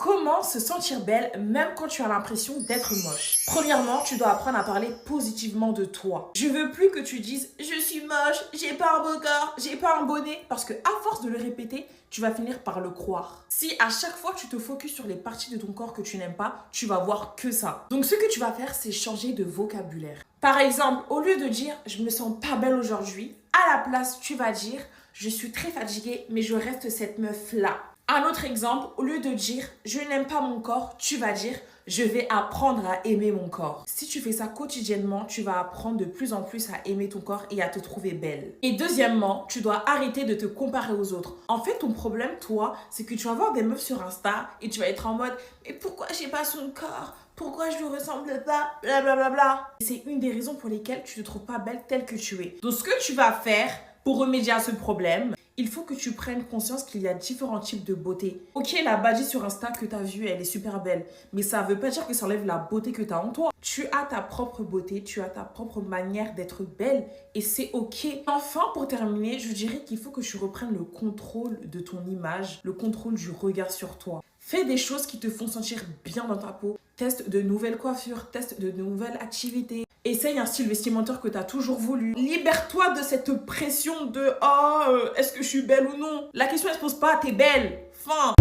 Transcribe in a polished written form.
Comment se sentir belle même quand tu as l'impression d'être moche? Premièrement, tu dois apprendre à parler positivement de toi. Je veux plus que tu dises je suis moche, j'ai pas un beau corps, j'ai pas un bonnet, parce que à force de le répéter, tu vas finir par le croire. Si à chaque fois tu te focuses sur les parties de ton corps que tu n'aimes pas, tu vas voir que ça. Donc ce que tu vas faire, c'est changer de vocabulaire. Par exemple, au lieu de dire je me sens pas belle aujourd'hui, à la place, tu vas dire je suis très fatiguée, mais je reste cette meuf-là. Un autre exemple, au lieu de dire je n'aime pas mon corps, tu vas dire je vais apprendre à aimer mon corps. Si tu fais ça quotidiennement, tu vas apprendre de plus en plus à aimer ton corps et à te trouver belle. Et deuxièmement, tu dois arrêter de te comparer aux autres. En fait, ton problème, toi, c'est que tu vas voir des meufs sur Insta et tu vas être en mode mais pourquoi j'ai pas son corps? Pourquoi je lui ressemble pas? Blablabla. C'est une des raisons pour lesquelles tu ne te trouves pas belle telle que tu es. Donc ce que tu vas faire pour remédier à ce problème, il faut que tu prennes conscience qu'il y a différents types de beauté. Ok, la badgie sur Insta que tu as vue, elle est super belle. Mais ça ne veut pas dire que ça enlève la beauté que tu as en toi. Tu as ta propre beauté, tu as ta propre manière d'être belle et c'est ok. Enfin, pour terminer, je dirais qu'il faut que tu reprennes le contrôle de ton image, le contrôle du regard sur toi. Fais des choses qui te font sentir bien dans ta peau. Teste de nouvelles coiffures, teste de nouvelles activités. Essaye un style vestimentaire que tu as toujours voulu. Libère-toi de cette pression de « Oh, est-ce que je suis belle ou non ?» La question, elle se pose pas, t'es belle. Fin.